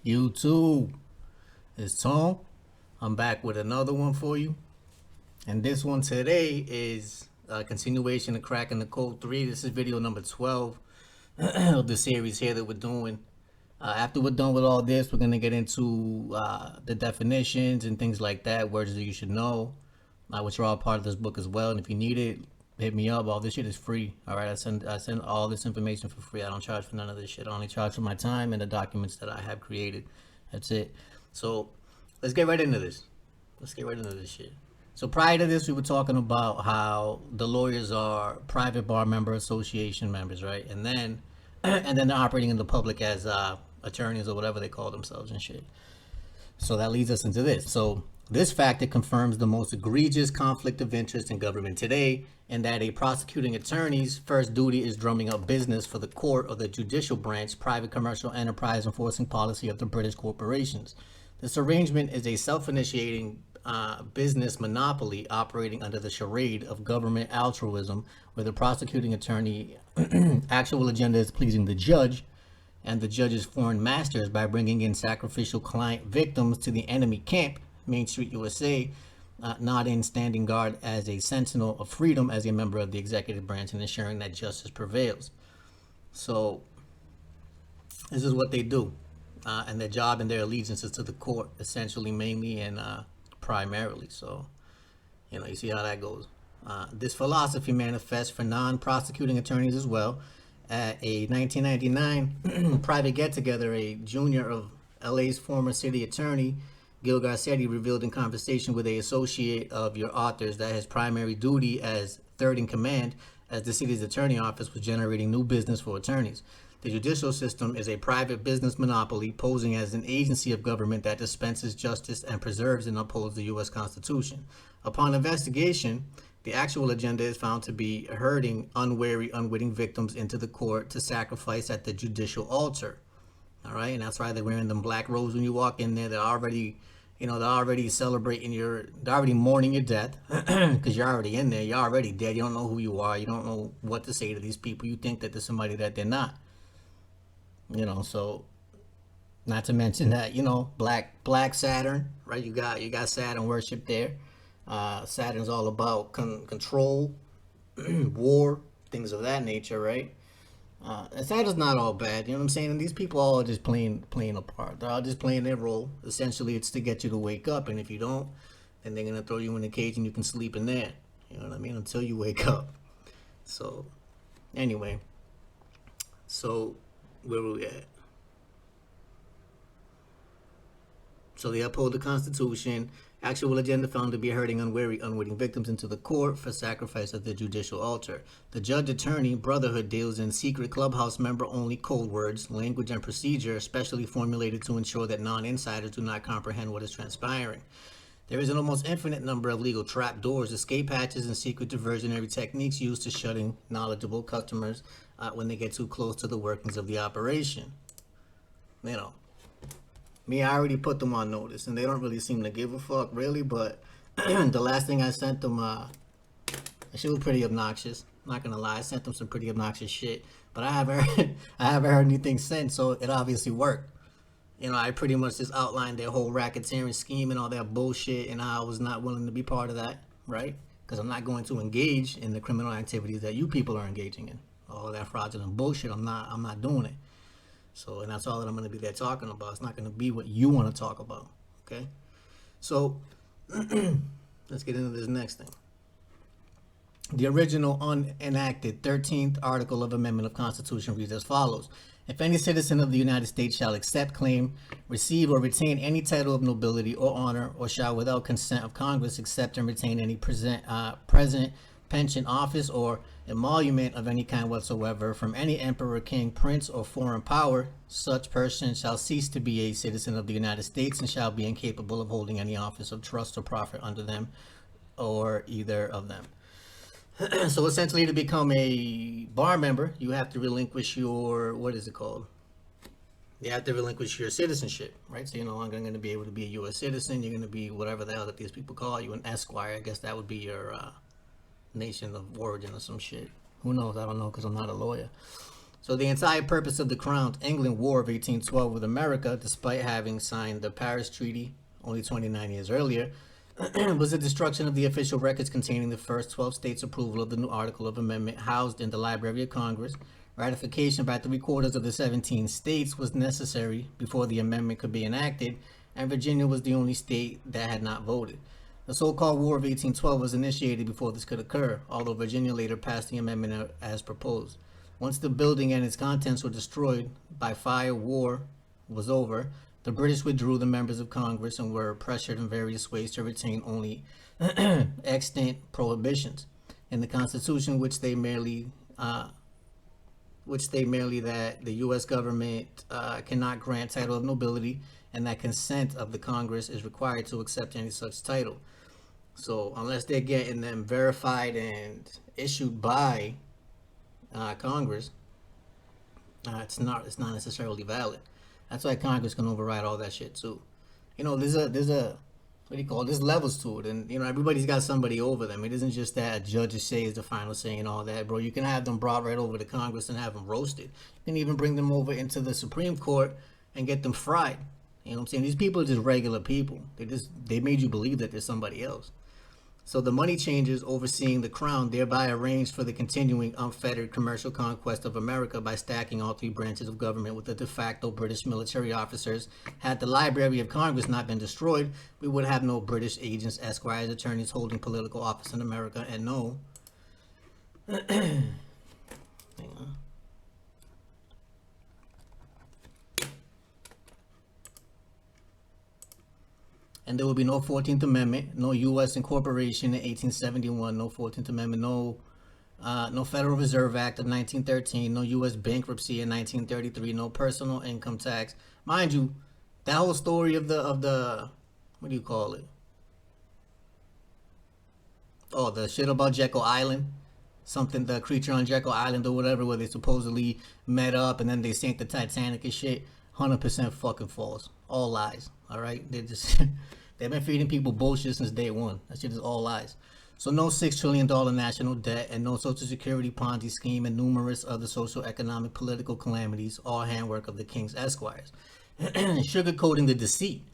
YouTube, it's Tone. I'm back with another one for you. And this one today is a continuation of Cracking the Code 3. This is video number 12 of the series here that we're doing. After we're done with all this, we're going to get into the definitions and things like that, words that you should know, which are all part of this book as well. And if you need it, hit me up. All this shit is free. All right, I send all this information for free. I don't charge for none of this shit. I only charge for my time and the documents that I have created. That's it. So let's get right into this. Shit. So prior to this, we were talking about how the lawyers are private bar member association members, right? And then they're operating in the public as attorneys or whatever they call themselves and shit. So that leads us into this. So this factor confirms the most egregious conflict of interest in government today, and that a prosecuting attorney's first duty is drumming up business for the court or the judicial branch, private commercial enterprise enforcing policy of the British corporations. This arrangement is a self-initiating business monopoly operating under the charade of government altruism, where the prosecuting attorney actual agenda is pleasing the judge and the judge's foreign masters by bringing in sacrificial client victims to the enemy camp, Main Street, USA, not in standing guard as a sentinel of freedom as a member of the executive branch and ensuring that justice prevails. So this is what they do. And their job and their allegiance is to the court, essentially, mainly, and primarily. So, you see how that goes. This philosophy manifests for non-prosecuting attorneys as well. At a 1999 private get-together, a junior of LA's former city attorney, Gil Garcetti, revealed in conversation with an associate of your authors that his primary duty as third in command as the city's attorney office was generating new business for attorneys. The judicial system is a private business monopoly posing as an agency of government that dispenses justice and preserves and upholds the U.S. Constitution. Upon investigation, the actual agenda is found to be herding unwary, unwitting victims into the court to sacrifice at the judicial altar. All right, and that's why they're wearing them black robes when you walk in there. They're already, they're already celebrating they're already mourning your death because you're already in there. You're already dead. You don't know who you are. You don't know what to say to these people. You think that there's somebody that they're not. So not to mention that, black Saturn, right? You got Saturn worship there. Saturn's all about control, war, things of that nature, right? And Saturn's not all bad, you know what I'm saying? And these people all are just playing a part. They're all just playing their role. Essentially, it's to get you to wake up, and if you don't, then they're gonna throw you in a cage and you can sleep in there. You know what I mean? Until you wake up. So, anyway, where were we at? So they uphold the Constitution. Actual agenda found to be herding unwary, unwitting victims into the court for sacrifice at the judicial altar. The judge-attorney brotherhood deals in secret clubhouse member-only code words, language, and procedure, especially formulated to ensure that non-insiders do not comprehend what is transpiring. There is an almost infinite number of legal trapdoors, escape hatches, and secret diversionary techniques used to shutting knowledgeable customers when they get too close to the workings of the operation. Me, I already put them on notice, and they don't really seem to give a fuck, really, but the last thing I sent them, she was pretty obnoxious. I'm not gonna lie, I sent them some pretty obnoxious shit, but I haven't heard anything since, so it obviously worked. I pretty much just outlined their whole racketeering scheme and all that bullshit, and how I was not willing to be part of that, right? Because I'm not going to engage in the criminal activities that you people are engaging in. All of that fraudulent bullshit, I'm not doing it. So, and that's all that I'm going to be there talking about. It's not going to be what you want to talk about, okay? So, let's get into this next thing. The original unenacted 13th article of Amendment of Constitution reads as follows. If any citizen of the United States shall accept, claim, receive, or retain any title of nobility or honor, or shall without consent of Congress accept and retain any present, pension, office, or emolument of any kind whatsoever from any emperor, king, prince, or foreign power, such person shall cease to be a citizen of the United States and shall be incapable of holding any office of trust or profit under them or either of them. So essentially, to become a bar member, you have to relinquish your, what is it called? You have to relinquish your citizenship, right? So you're no longer going to be able to be a U.S. citizen. You're going to be whatever the hell that these people call you, an esquire. I guess that would be your nation of origin or some shit. Who knows? I don't know because I'm not a lawyer. So the entire purpose of the Crowned England War of 1812 with America, despite having signed the Paris Treaty only 29 years earlier, was the destruction of the official records containing the first 12 states' approval of the new Article of Amendment housed in the Library of Congress. Ratification by 3/4 of the 17 states was necessary before the amendment could be enacted, and Virginia was the only state that had not voted. The so-called War of 1812 was initiated before this could occur, although Virginia later passed the amendment as proposed. Once the building and its contents were destroyed by fire, war was over. The British withdrew the members of Congress and were pressured in various ways to retain only extant prohibitions in the Constitution, which they merely that the U.S. government cannot grant title of nobility, and that consent of the Congress is required to accept any such title. So unless they're getting them verified and issued by Congress, it's not necessarily valid. That's why Congress can override all that shit too. You know, there's a what do you call it? There's levels to it, and you know everybody's got somebody over them. It isn't just that a judge's say is the final say and all that, bro. You can have them brought right over to Congress and have them roasted. You can even bring them over into the Supreme Court and get them fried. You know what I'm saying? These people are just regular people. They made you believe that there's somebody else. So the money changers overseeing the crown thereby arranged for the continuing unfettered commercial conquest of America by stacking all three branches of government with the de facto British military officers. Had the Library of Congress not been destroyed, we would have no British agents, esquires, attorneys holding political office in America, and no... Hang on. And there will be no 14th Amendment, no U.S. incorporation in 1871, no 14th Amendment, no Federal Reserve Act of 1913, no U.S. bankruptcy in 1933, no personal income tax. Mind you, that whole story of the what do you call it? Oh, the shit about Jekyll Island. Something, the creature on Jekyll Island or whatever, where they supposedly met up and then they sank the Titanic and shit. 100% fucking false. All lies. All right, they've been feeding people bullshit since day one. That shit is all lies. So no $6 trillion national debt and no Social Security Ponzi scheme and numerous other social, economic, political calamities, all handwork of the king's esquires. Sugarcoating the deceit.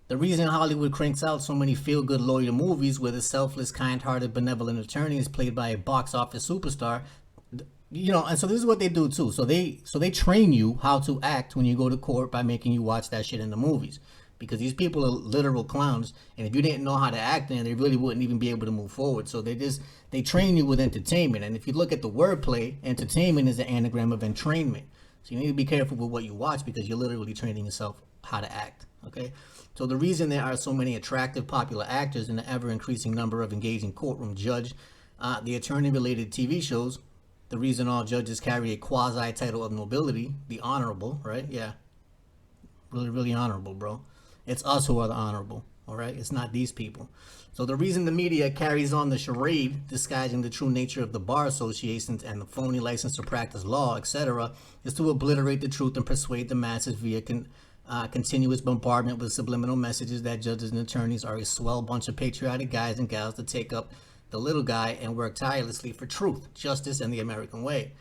The reason Hollywood cranks out so many feel-good lawyer movies where the selfless, kind-hearted, benevolent attorney is played by a box office superstar, you know, and so this is what they do too. So they train you how to act when you go to court by making you watch that shit in the movies. Because these people are literal clowns, and if you didn't know how to act, then they really wouldn't even be able to move forward. So they train you with entertainment, and if you look at the wordplay, entertainment is an anagram of entrainment. So you need to be careful with what you watch because you're literally training yourself how to act. Okay, so the reason there are so many attractive, popular actors and an ever-increasing number of engaging courtroom judge, the attorney-related TV shows, the reason all judges carry a quasi title of nobility, the honorable, right? Yeah, really, really honorable, bro. It's us who are the honorable, all right? It's not these people. So the reason the media carries on the charade, disguising the true nature of the bar associations and the phony license to practice law, etc., is to obliterate the truth and persuade the masses via continuous bombardment with subliminal messages that judges and attorneys are a swell bunch of patriotic guys and gals to take up the little guy and work tirelessly for truth, justice, and the American way.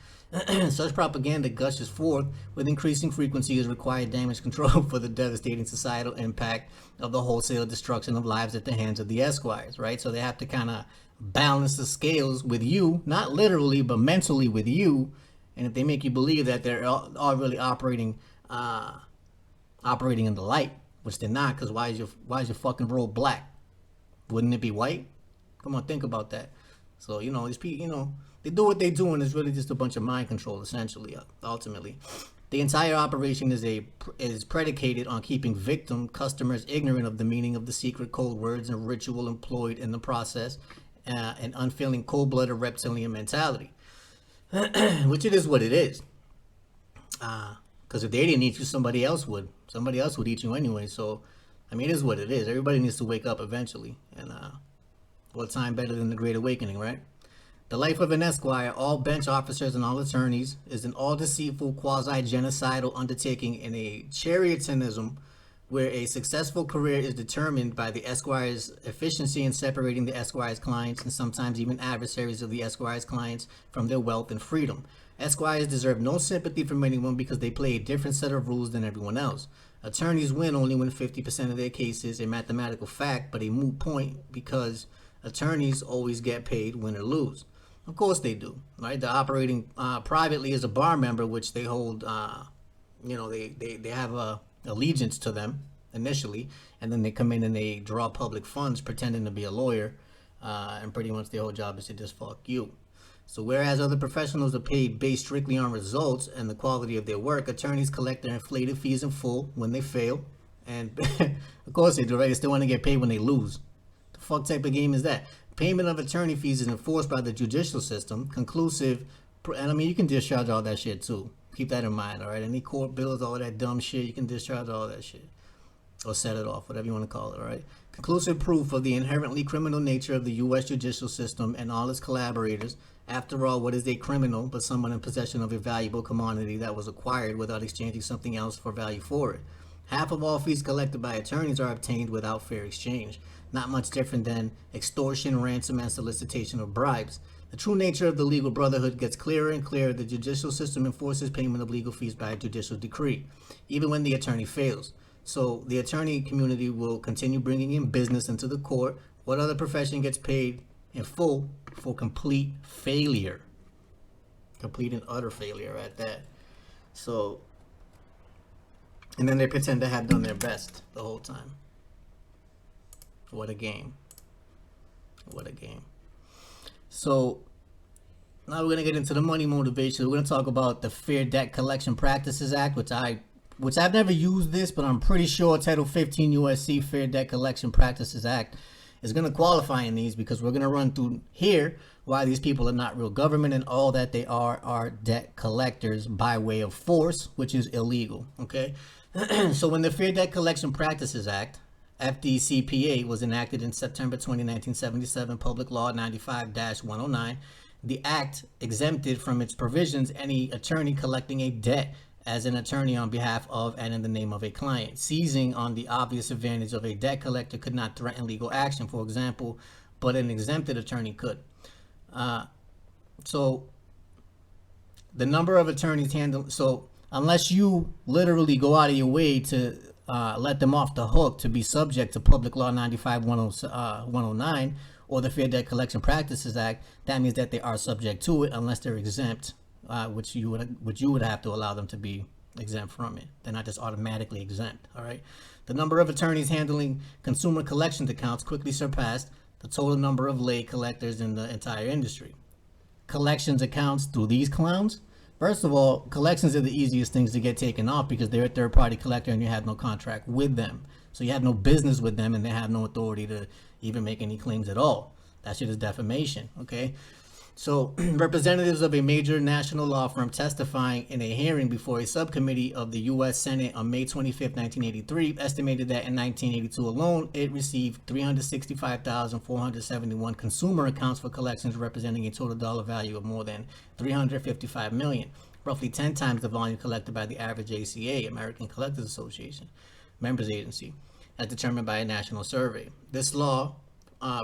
Such propaganda gushes forth with increasing frequency as required damage control for the devastating societal impact of the wholesale destruction of lives at the hands of the esquires, right? So they have to kind of balance the scales with you, not literally, but mentally with you. And if they make you believe that they're all really operating in the light, which they're not, because why is your fucking robe black? Wouldn't it be white? Come on, think about that. So, you know, these people, you know, they do what they do, and it's really just a bunch of mind control, essentially, ultimately. The entire operation is predicated on keeping customers ignorant of the meaning of the secret code words and ritual employed in the process, and unfeeling cold-blooded reptilian mentality, which it is what it is. Because if they didn't eat you, somebody else would. Somebody else would eat you anyway. So, I mean, it is what it is. Everybody needs to wake up eventually, and what time better than the Great Awakening, right? The life of an esquire, all bench officers and all attorneys, is an all-deceitful, quasi-genocidal undertaking in a charlatanism where a successful career is determined by the Esquire's efficiency in separating the Esquire's clients and sometimes even adversaries of the Esquire's clients from their wealth and freedom. Esquires deserve no sympathy from anyone because they play a different set of rules than everyone else. Attorneys win only when 50% of their cases, a mathematical fact, but a moot point because attorneys always get paid win or lose. Of course they do, right? They're operating privately as a bar member, which they hold, they have a allegiance to them initially, and then they come in and they draw public funds pretending to be a lawyer, and pretty much their whole job is to just fuck you. So whereas other professionals are paid based strictly on results and the quality of their work, attorneys collect their inflated fees in full when they fail, and of course they do, right? They still want to get paid when they lose. The fuck type of game is that? Payment of attorney fees is enforced by the judicial system, conclusive, and I mean, you can discharge all that shit too. Keep that in mind, all right? Any court bills, all that dumb shit, you can discharge all that shit. Or set it off, whatever you want to call it, all right? Conclusive proof of the inherently criminal nature of the U.S. judicial system and all its collaborators. After all, what is a criminal but someone in possession of a valuable commodity that was acquired without exchanging something else for value for it? Half of all fees collected by attorneys are obtained without fair exchange. Not much different than extortion, ransom, and solicitation of bribes. The true nature of the legal brotherhood gets clearer and clearer. The judicial system enforces payment of legal fees by a judicial decree, even when the attorney fails. So the attorney community will continue bringing in business into the court. What other profession gets paid in full for complete failure? Complete and utter failure at that. So, and then they pretend to have done their best the whole time. What a game. What a game. So now we're going to get into the money motivation. We're going to talk about the Fair Debt Collection Practices Act, which I've never used this, but I'm pretty sure Title 15 USC Fair Debt Collection Practices Act is going to qualify in these, because we're going to run through here why these people are not real government and all that they are debt collectors by way of force, which is illegal. Okay. So when the Fair Debt Collection Practices Act, FDCPA, was enacted in September 20, 1977, Public Law 95-109, the act exempted from its provisions any attorney collecting a debt as an attorney on behalf of and in the name of a client. Seizing on the obvious advantage of a debt collector could not threaten legal action, for example, but an exempted attorney could. So the number of attorneys handle, so unless you literally go out of your way to let them off the hook to be subject to Public Law 95-109 or the Fair Debt Collection Practices Act, that means that they are subject to it unless they're exempt, which you would have to allow them to be exempt from it. They're not just automatically exempt. All right. The number of attorneys handling consumer collections accounts quickly surpassed the total number of lay collectors in the entire industry. Collections accounts through these clowns. First of all, collections are the easiest things to get taken off because they're a third-party collector and you have no contract with them. So you have no business with them and they have no authority to even make any claims at all. That shit is defamation, okay? So representatives of a major national law firm testifying in a hearing before a subcommittee of the U.S. Senate on May 25, 1983, estimated that in 1982 alone, it received 365,471 consumer accounts for collections, representing a total dollar value of more than $355 million, roughly 10 times the volume collected by the average ACA, American Collectors Association, members agency, as determined by a national survey. This law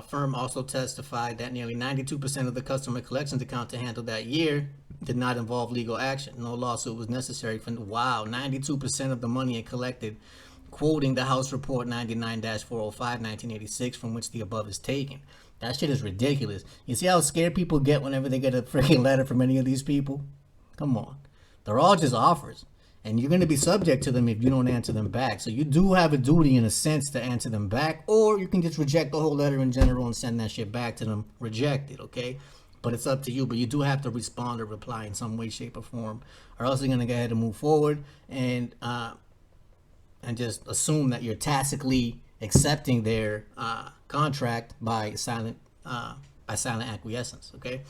firm also testified that nearly 92% of the customer collections accounts handled that year did not involve legal action. No lawsuit was necessary for, 92% of the money it collected, quoting the House Report 99-405, 1986, from which the above is taken. That shit is ridiculous. You see how scared people get whenever they get a freaking letter from any of these people? Come on. They're all just offers. And you're going to be subject to them if you don't answer them back. So you do have a duty in a sense to answer them back, or you can just reject the whole letter in general and send that shit back to them, reject it, okay? But it's up to you. But you do have to respond or reply in some way, shape, or form, or else you're going to go ahead and move forward and just assume that you're tacitly accepting their contract by silent acquiescence, okay?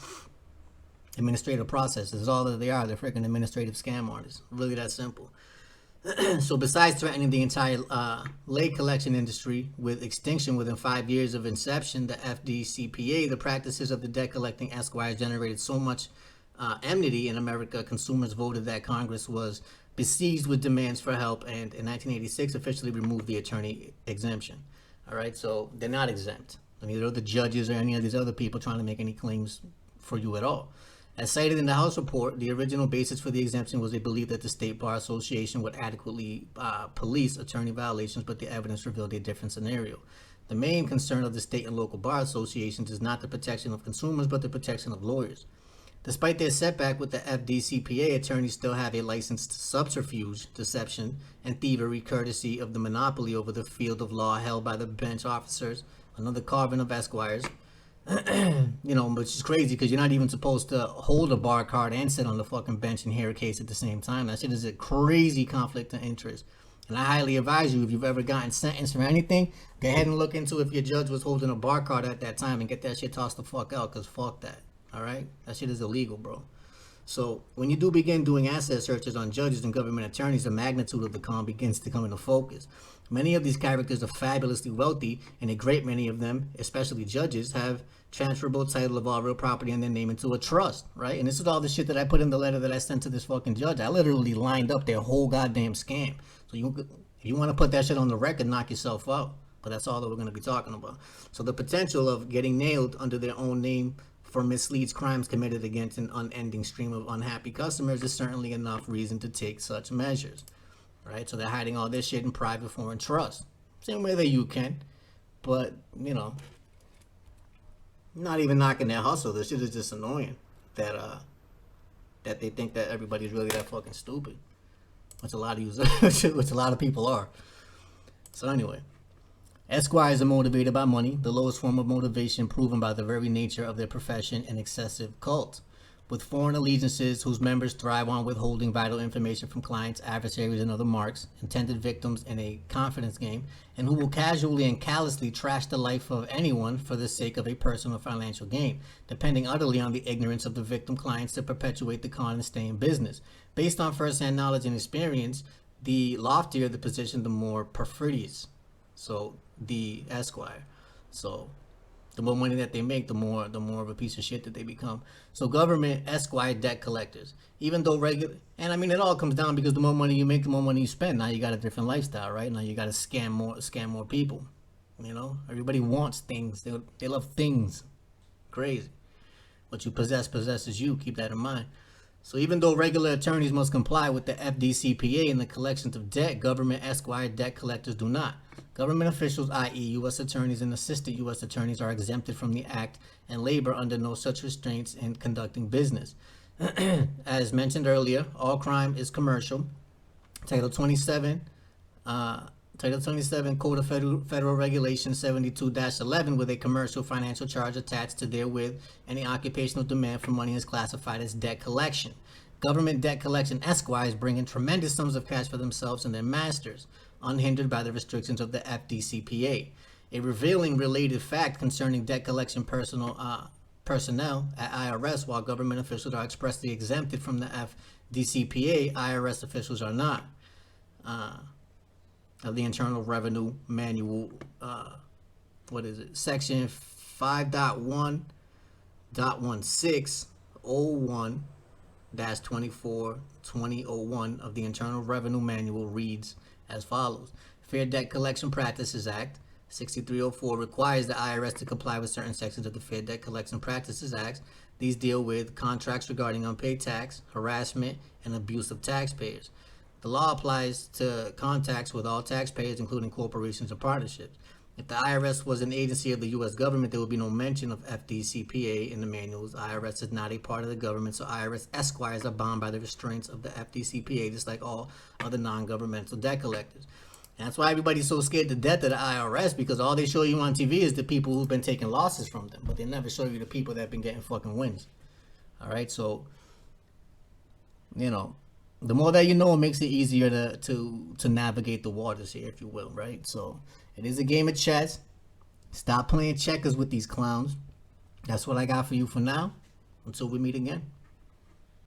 Administrative processes is all that they are. They're freaking administrative scam artists. Really that simple. So besides threatening the entire lay collection industry with extinction within 5 years of inception, the FDCPA, the practices of the debt collecting esquire generated so much enmity in America, consumers voted that Congress was besieged with demands for help, and in 1986 officially removed the attorney exemption. All right, so they're not exempt. Neither are the judges or any of these other people trying to make any claims for you at all. As cited in the House report, the original basis for the exemption was a belief that the State Bar Association would adequately police attorney violations, but the evidence revealed a different scenario. The main concern of the state and local bar associations is not the protection of consumers, but the protection of lawyers. Despite their setback with the FDCPA, attorneys still have a license to subterfuge, deception, and thievery courtesy of the monopoly over the field of law held by the bench officers, another carving of Esquires. Which is crazy because you're not even supposed to hold a bar card and sit on the fucking bench and hear a case at the same time. That shit is a crazy conflict of interest. And I highly advise you, if you've ever gotten sentenced for anything, go ahead and look into if your judge was holding a bar card at that time and get that shit tossed the fuck out, because fuck that. Alright? That shit is illegal, bro. So when you do begin doing asset searches on judges and government attorneys, the magnitude of the con begins to come into focus. Many of these characters are fabulously wealthy, and a great many of them, especially judges, have transferable title of all real property in their name into a trust, right? And this is all the shit that I put in the letter that I sent to this fucking judge. I literally lined up their whole goddamn scam. So if you want to put that shit on the record, knock yourself out. But that's all that we're going to be talking about. So the potential of getting nailed under their own name for misleads crimes committed against an unending stream of unhappy customers is certainly enough reason to take such measures, right? So they're hiding all this shit in private foreign trust. Same way that you can, but, not even knocking their hustle. This shit is just annoying that they think that everybody's really that fucking stupid, which a lot of people are. So anyway, Esquires are motivated by money, the lowest form of motivation proven by the very nature of their profession and excessive cult. With foreign allegiances whose members thrive on withholding vital information from clients, adversaries, and other marks, intended victims in a confidence game, and who will casually and callously trash the life of anyone for the sake of a personal financial gain, depending utterly on the ignorance of the victim clients to perpetuate the con and stay in business. Based on first-hand knowledge and experience, the loftier the position, the more perfidious. So the Esquire. So the more money that they make, the more of a piece of shit that they become. So government Esquire debt collectors, even though and I mean it all comes down because the more money you make, the more money you spend. Now you got a different lifestyle, right? Now you got to scam more people. Everybody wants things. They love things. Crazy. What you possesses you. Keep that in mind. So even though regular attorneys must comply with the FDCPA and the collections of debt, government Esquire debt collectors do not. Government officials, i.e. U.S. attorneys and assistant U.S. attorneys, are exempted from the act and labor under no such restraints in conducting business. As mentioned earlier, all crime is commercial. Title 27 Code of Federal Regulation 72-11, with a commercial financial charge attached to therewith, any occupational demand for money is classified as debt collection. Government debt collection Esquires bring in tremendous sums of cash for themselves and their masters, unhindered by the restrictions of the FDCPA. A revealing related fact concerning debt collection personnel at IRS, while government officials are expressly exempted from the FDCPA, IRS officials are not. Of the Internal Revenue Manual, Section 5.1.1601-24-2001 of the Internal Revenue Manual reads as follows. Fair Debt Collection Practices Act 6304 requires the IRS to comply with certain sections of the Fair Debt Collection Practices Act. These deal with contracts regarding unpaid tax, harassment, and abuse of taxpayers. The law applies to contacts with all taxpayers, including corporations and partnerships. If the IRS was an agency of the U.S. government, there would be no mention of FDCPA in the manuals. IRS is not a part of the government, so IRS Esquires are bound by the restraints of the FDCPA, just like all other non-governmental debt collectors. And that's why everybody's so scared to death of the IRS, because all they show you on TV is the people who've been taking losses from them, but they never show you the people that have been getting fucking wins. All right, so, the more that you know, it makes it easier to navigate the waters here, if you will, right? So it is a game of chess. Stop playing checkers with these clowns. That's what I got for you for now. Until we meet again.